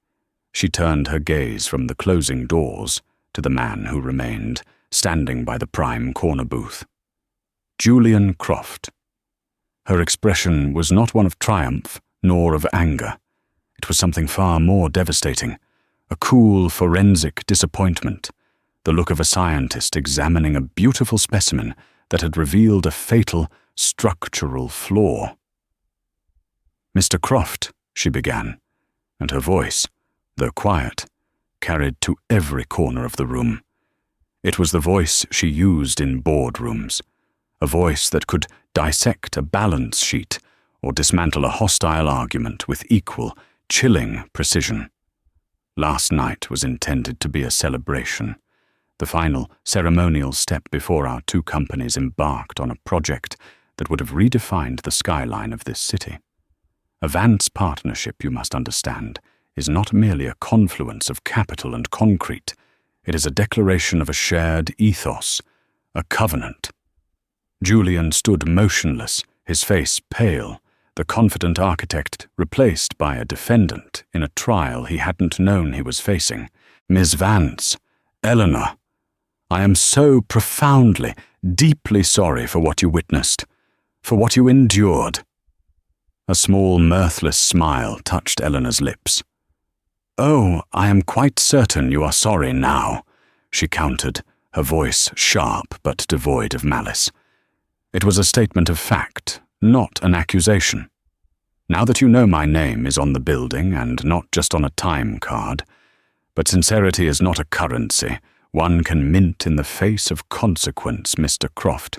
[SPEAKER 1] she turned her gaze from the closing doors to the man who remained, standing by the prime corner booth. Julian Croft. Her expression was not one of triumph, nor of anger. It was something far more devastating, a cool forensic disappointment, the look of a scientist examining a beautiful specimen that had revealed a fatal structural flaw. "Mr. Croft," she began, and her voice, though quiet, carried to every corner of the room. It was the voice she used in boardrooms, a voice that could dissect a balance sheet or dismantle a hostile argument with equal, chilling precision. Last night was intended to be a celebration, the final ceremonial step before our two companies embarked on a project that would have redefined the skyline of this city. A Vance partnership, you must understand, is not merely a confluence of capital and concrete. It is a declaration of a shared ethos, a covenant. Julian stood motionless, his face pale, the confident architect replaced by a defendant in a trial he hadn't known he was facing. "Miss Vance, Eleanor, I am so profoundly, deeply sorry for what you witnessed, for what you endured." A small, mirthless smile touched Eleanor's lips. "Oh, I am quite certain you are sorry now," she countered, her voice sharp but devoid of malice. It was a statement of fact, not an accusation. Now that you know my name is on the building and not just on a time card, but sincerity is not a currency one can mint in the face of consequence, Mr. Croft.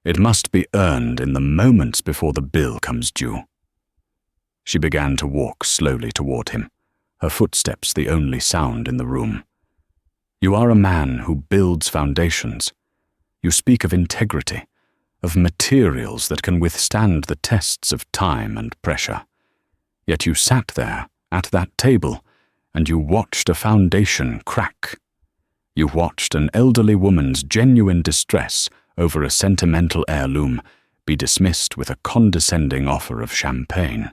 [SPEAKER 1] It must be earned in the moments before the bill comes due. She began to walk slowly toward him, her footsteps the only sound in the room. "You are a man who builds foundations. You speak of integrity, of materials that can withstand the tests of time and pressure. Yet you sat there, at that table, and you watched a foundation crack. You watched an elderly woman's genuine distress over a sentimental heirloom be dismissed with a condescending offer of champagne.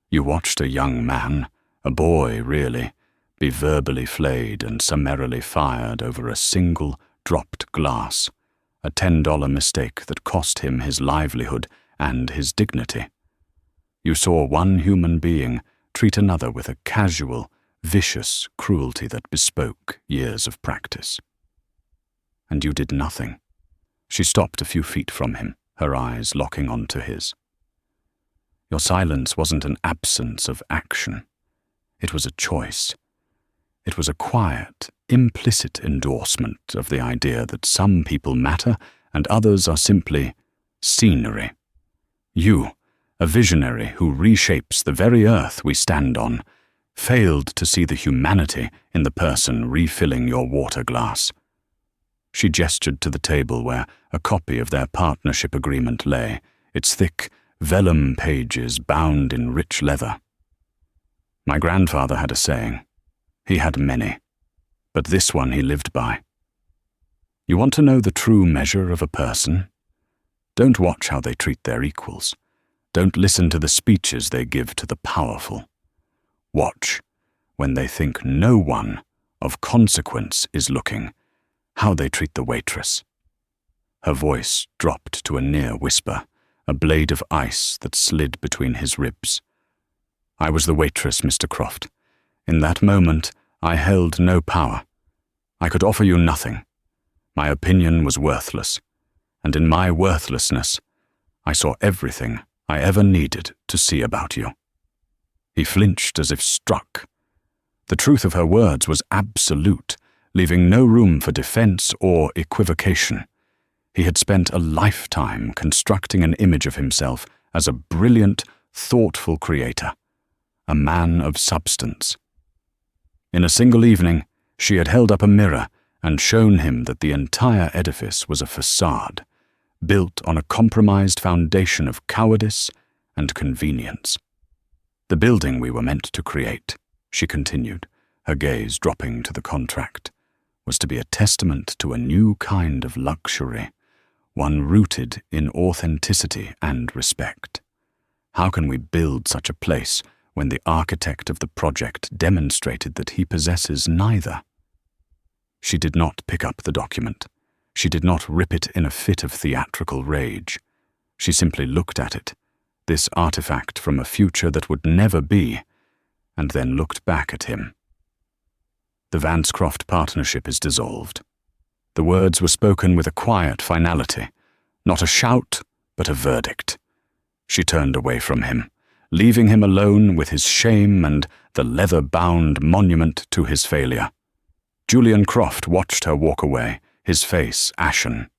[SPEAKER 1] You watched a young man, a boy really, be verbally flayed and summarily fired over a single dropped glass, a $10 mistake that cost him his livelihood and his dignity. You saw one human being treat another with a casual, vicious cruelty that bespoke years of practice. And you did nothing." She stopped a few feet from him, her eyes locking onto his. Your silence wasn't an absence of action. It was a choice. It was a quiet, implicit endorsement of the idea that some people matter and others are simply scenery. You, a visionary who reshapes the very earth we stand on, failed to see the humanity in the person refilling your water glass. She gestured to the table where a copy of their partnership agreement lay, its thick, vellum pages bound in rich leather. My grandfather had a saying. He had many, but this one he lived by. You want to know the true measure of a person? Don't watch how they treat their equals. Don't listen to the speeches they give to the powerful. Watch, when they think no one of consequence is looking, how they treat the waitress. Her voice dropped to a near whisper, a blade of ice that slid between his ribs. I was the waitress, Mr. Croft. In that moment, I held no power. I could offer you nothing. My opinion was worthless, and in my worthlessness, I saw everything I ever needed to see about you. He flinched as if struck. The truth of her words was absolute, leaving no room for defense or equivocation. He had spent a lifetime constructing an image of himself as a brilliant, thoughtful creator, a man of substance. In a single evening, she had held up a mirror and shown him that the entire edifice was a facade, built on a compromised foundation of cowardice and convenience. The building we were meant to create, she continued, her gaze dropping to the contract, was to be a testament to a new kind of luxury, one rooted in authenticity and respect. How can we build such a place when the architect of the project demonstrated that he possesses neither? She did not pick up the document. She did not rip it in a fit of theatrical rage. She simply looked at it, this artifact from a future that would never be, and then looked back at him. The Vancecroft partnership is dissolved. The words were spoken with a quiet finality, not a shout, but a verdict. She turned away from him, leaving him alone with his shame and the leather-bound monument to his failure. Julian Croft watched her walk away, his face ashen.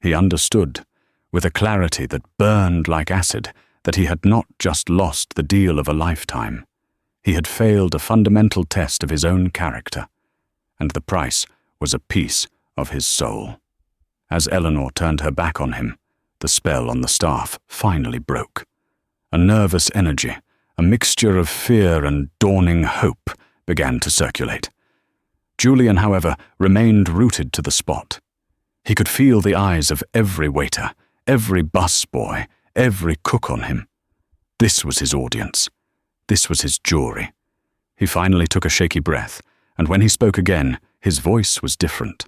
[SPEAKER 1] He understood, with a clarity that burned like acid, that he had not just lost the deal of a lifetime. He had failed a fundamental test of his own character, and the price was a piece of his soul. As Eleanor turned her back on him, the spell on the staff finally broke. A nervous energy, a mixture of fear and dawning hope, began to circulate. Julian, however, remained rooted to the spot. He could feel the eyes of every waiter, every busboy, every cook on him. This was his audience. This was his jury. He finally took a shaky breath, and when he spoke again, his voice was different.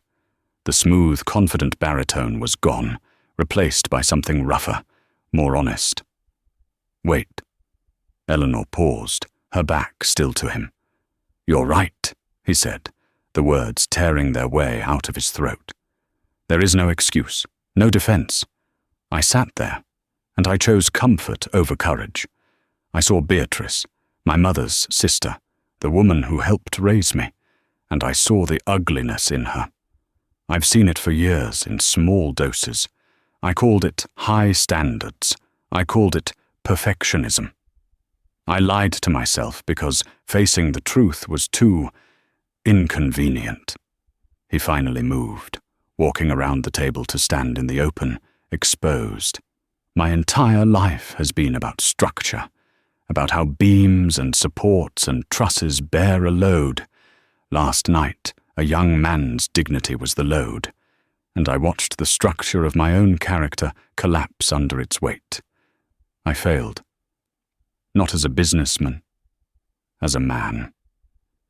[SPEAKER 1] The smooth, confident baritone was gone, replaced by something rougher, more honest. Wait. Eleanor paused, her back still to him. You're right, he said, the words tearing their way out of his throat. There is no excuse, no defense. I sat there, and I chose comfort over courage. I saw Beatrice, my mother's sister, the woman who helped raise me, and I saw the ugliness in her. I've seen it for years in small doses. I called it high standards. I called it perfectionism. I lied to myself because facing the truth was too inconvenient. He finally moved, walking around the table to stand in the open, exposed. My entire life has been about structure, about how beams and supports and trusses bear a load. Last night, a young man's dignity was the load, and I watched the structure of my own character collapse under its weight. I failed. Not as a businessman, as a man.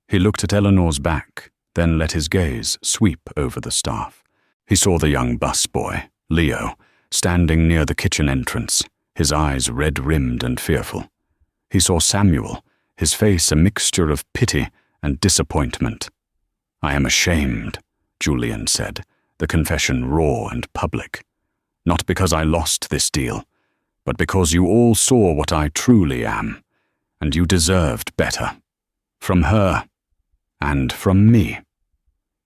[SPEAKER 1] He looked at Eleanor's back, then let his gaze sweep over the staff. He saw the young busboy, Leo, standing near the kitchen entrance, his eyes red-rimmed and fearful. He saw Samuel, his face a mixture of pity and disappointment. I am ashamed, Julian said, the confession raw and public. Not because I lost this deal, but because you all saw what I truly am, and you deserved better. From her, and from me.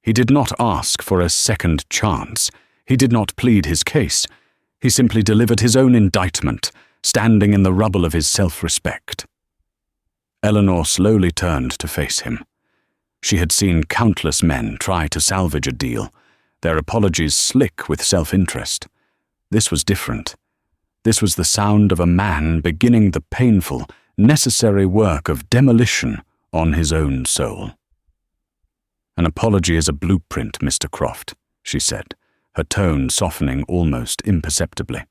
[SPEAKER 1] He did not ask for a second chance. He did not plead his case. He simply delivered his own indictment, standing in the rubble of his self-respect. Eleanor slowly turned to face him. She had seen countless men try to salvage a deal, their apologies slick with self-interest. This was different. This was the sound of a man beginning the painful, necessary work of demolition on his own soul. "An apology is a blueprint, Mr. Croft," she said, her tone softening almost imperceptibly.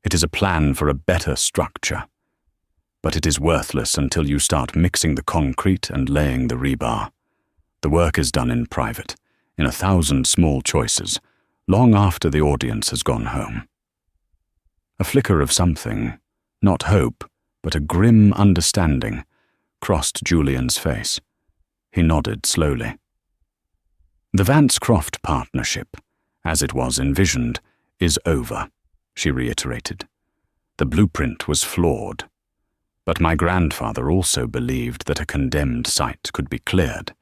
[SPEAKER 1] "It is a plan for a better structure. But it is worthless until you start mixing the concrete and laying the rebar. The work is done in private, in 1,000 small choices, long after the audience has gone home." A flicker of something, not hope, but a grim understanding, crossed Julian's face. He nodded slowly. "The Vance-Croft partnership, as it was envisioned, is over," she reiterated. "The blueprint was flawed. But my grandfather also believed that a condemned site could be cleared.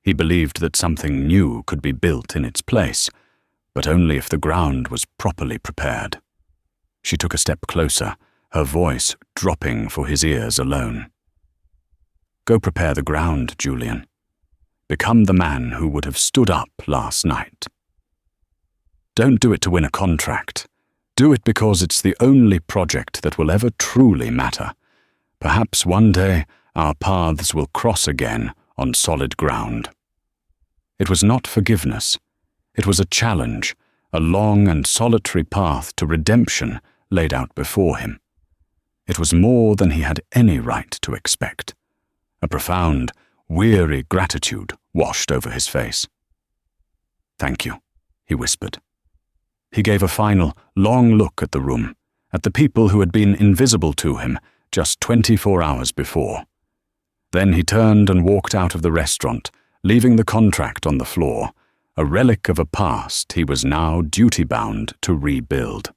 [SPEAKER 1] He believed that something new could be built in its place, but only if the ground was properly prepared." She took a step closer, her voice dropping for his ears alone. "Go prepare the ground, Julian. Become the man who would have stood up last night. Don't do it to win a contract. Do it because it's the only project that will ever truly matter. Perhaps one day our paths will cross again on solid ground." It was not forgiveness. It was a challenge, a long and solitary path to redemption laid out before him. It was more than he had any right to expect. A profound, weary gratitude washed over his face. "Thank you," he whispered. He gave a final, long look at the room, at the people who had been invisible to him just 24 hours before. Then he turned and walked out of the restaurant, leaving the contract on the floor, a relic of a past he was now duty-bound to rebuild.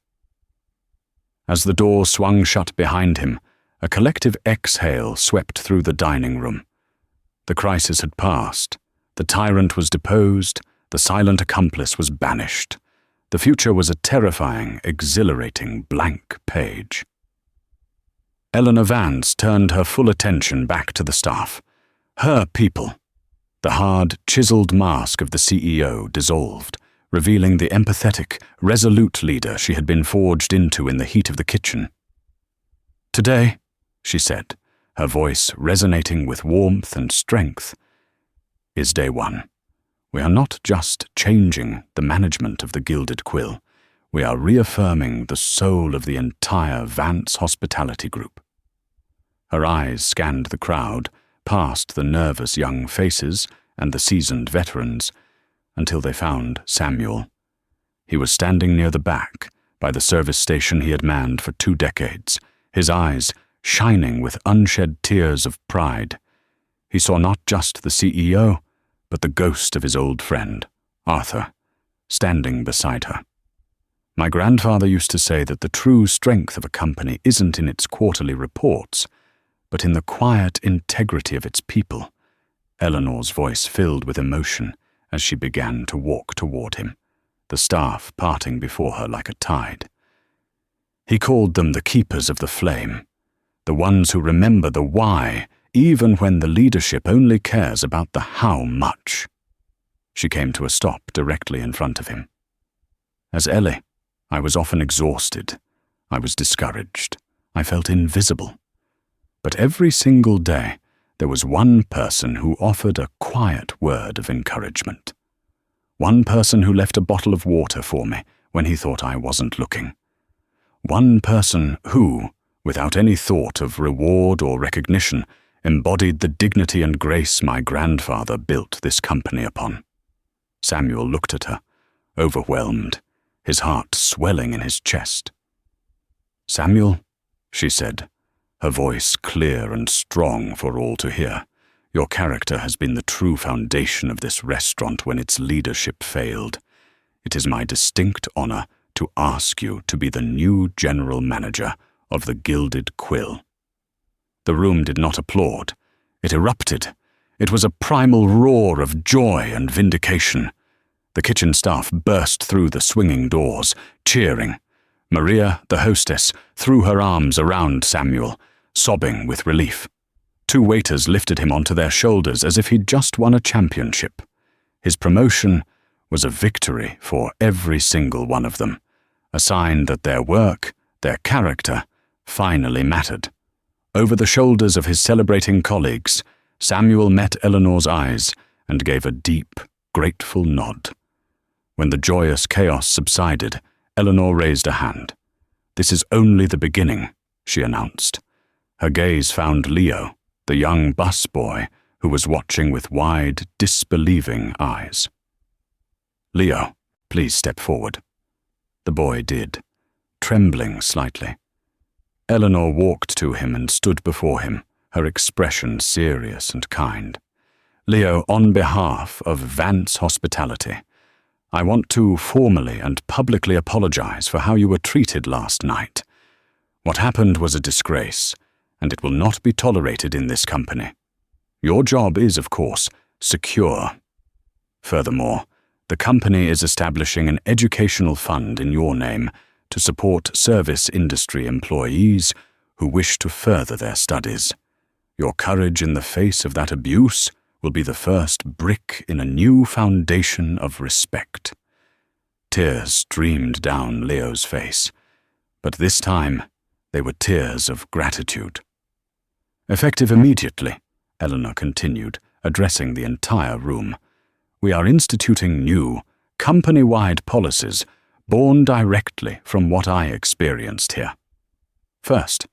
[SPEAKER 1] As the door swung shut behind him, a collective exhale swept through the dining room. The crisis had passed. The tyrant was deposed. The silent accomplice was banished. The future was a terrifying, exhilarating blank page. Eleanor Vance turned her full attention back to the staff. Her people. The hard, chiseled mask of the CEO dissolved, revealing the empathetic, resolute leader she had been forged into in the heat of the kitchen. "Today," she said, her voice resonating with warmth and strength, "is day one. We are not just changing the management of the Gilded Quill. We are reaffirming the soul of the entire Vance Hospitality Group." Her eyes scanned the crowd, past the nervous young faces and the seasoned veterans, until they found Samuel. He was standing near the back, by the service station he had manned for 2 decades, his eyes shining with unshed tears of pride. He saw not just the CEO, but the ghost of his old friend, Arthur, standing beside her. "My grandfather used to say that the true strength of a company isn't in its quarterly reports, but in the quiet integrity of its people." Eleanor's voice filled with emotion as she began to walk toward him, the staff parting before her like a tide. He called them the keepers of the flame, the ones who remember the why, even when the leadership only cares about the how much. She came to a stop directly in front of him. "As Ellie, I was often exhausted. I was discouraged. I felt invisible. But every single day, there was one person who offered a quiet word of encouragement. One person who left a bottle of water for me when he thought I wasn't looking. One person who, without any thought of reward or recognition, embodied the dignity and grace my grandfather built this company upon." Samuel looked at her, overwhelmed, his heart swelling in his chest. "Samuel," she said, her voice clear and strong for all to hear, "your character has been the true foundation of this restaurant when its leadership failed. It is my distinct honor to ask you to be the new general manager of the Gilded Quill." The room did not applaud. It erupted. It was a primal roar of joy and vindication. The kitchen staff burst through the swinging doors, cheering. Maria, the hostess, threw her arms around Samuel, sobbing with relief. 2 waiters lifted him onto their shoulders as if he'd just won a championship. His promotion was a victory for every single one of them, a sign that their work, their character, finally mattered. Over the shoulders of his celebrating colleagues, Samuel met Eleanor's eyes and gave a deep, grateful nod. When the joyous chaos subsided, Eleanor raised a hand. "This is only the beginning," she announced. Her gaze found Leo, the young busboy who was watching with wide, disbelieving eyes. "Leo, please step forward." The boy did, trembling slightly. Eleanor walked to him and stood before him, her expression serious and kind. "Leo, on behalf of Vance Hospitality, I want to formally and publicly apologize for how you were treated last night. What happened was a disgrace, and it will not be tolerated in this company. Your job is, of course, secure. Furthermore, the company is establishing an educational fund in your name to support service industry employees who wish to further their studies. Your courage in the face of that abuse will be the first brick in a new foundation of respect." Tears streamed down Leo's face, but this time they were tears of gratitude. "Effective immediately," Eleanor continued, addressing the entire room, "we are instituting new, company-wide policies born directly from what I experienced here. First,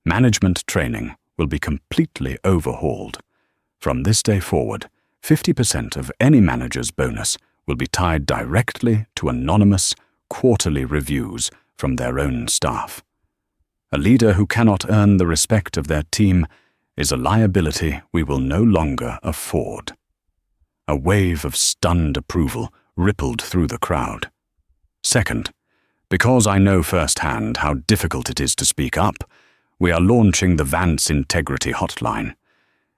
[SPEAKER 1] management training will be completely overhauled. From this day forward, 50% of any manager's bonus will be tied directly to anonymous, quarterly reviews from their own staff. A leader who cannot earn the respect of their team is a liability we will no longer afford." A wave of stunned approval rippled through the crowd. "Second, because I know firsthand how difficult it is to speak up, we are launching the Vance Integrity Hotline.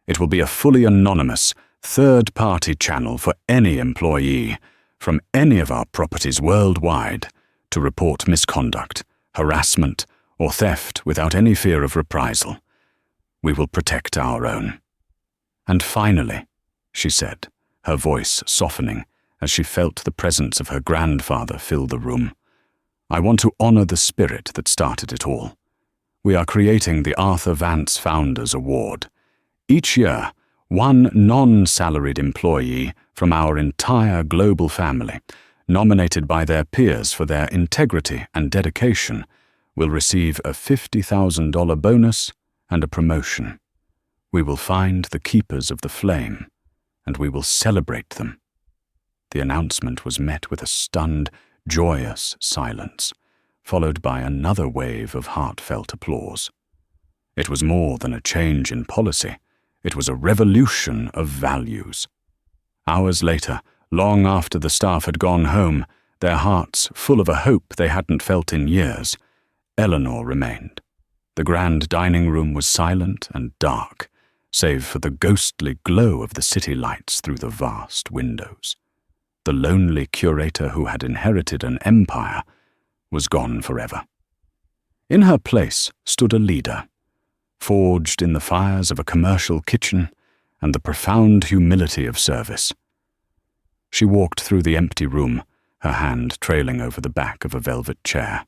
[SPEAKER 1] It will be a fully anonymous, third-party channel for any employee from any of our properties worldwide to report misconduct, harassment, or theft without any fear of reprisal. We will protect our own." "And finally," she said, her voice softening as she felt the presence of her grandfather fill the room, "I want to honor the spirit that started it all. We are creating the Arthur Vance Founders Award. Each year, one non-salaried employee from our entire global family, nominated by their peers for their integrity and dedication, will receive a $50,000 bonus and a promotion. We will find the keepers of the flame, and we will celebrate them." The announcement was met with a stunned, joyous silence, followed by another wave of heartfelt applause. It was more than a change in policy. It was a revolution of values. Hours later, long after the staff had gone home, their hearts full of a hope they hadn't felt in years, Eleanor remained. The grand dining room was silent and dark, save for the ghostly glow of the city lights through the vast windows. The lonely curator who had inherited an empire was gone forever. In her place stood a leader, forged in the fires of a commercial kitchen and the profound humility of service. She walked through the empty room, her hand trailing over the back of a velvet chair.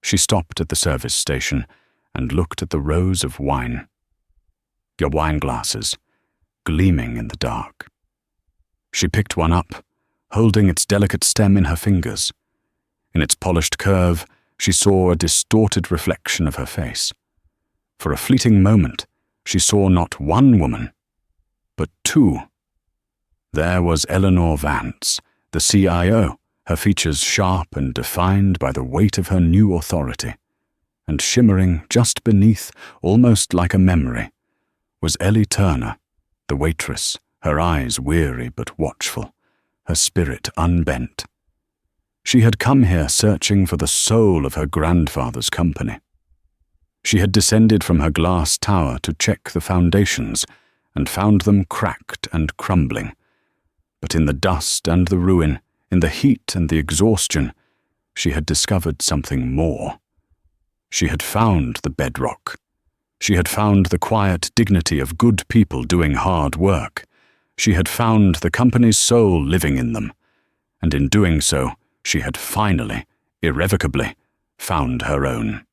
[SPEAKER 1] She stopped at the service station and looked at the rows of wine. Your wine glasses, gleaming in the dark. She picked one up, holding its delicate stem in her fingers. In its polished curve, she saw a distorted reflection of her face. For a fleeting moment, she saw not one woman, but two. There was Eleanor Vance, the CIO, her features sharp and defined by the weight of her new authority. And shimmering just beneath, almost like a memory, was Ellie Turner, the waitress, her eyes weary but watchful, her spirit unbent. She had come here searching for the soul of her grandfather's company. She had descended from her glass tower to check the foundations and found them cracked and crumbling. But in the dust and the ruin, in the heat and the exhaustion, she had discovered something more. She had found the bedrock. She had found the quiet dignity of good people doing hard work. She had found the company's soul living in them, and in doing so, she had finally, irrevocably, found her own.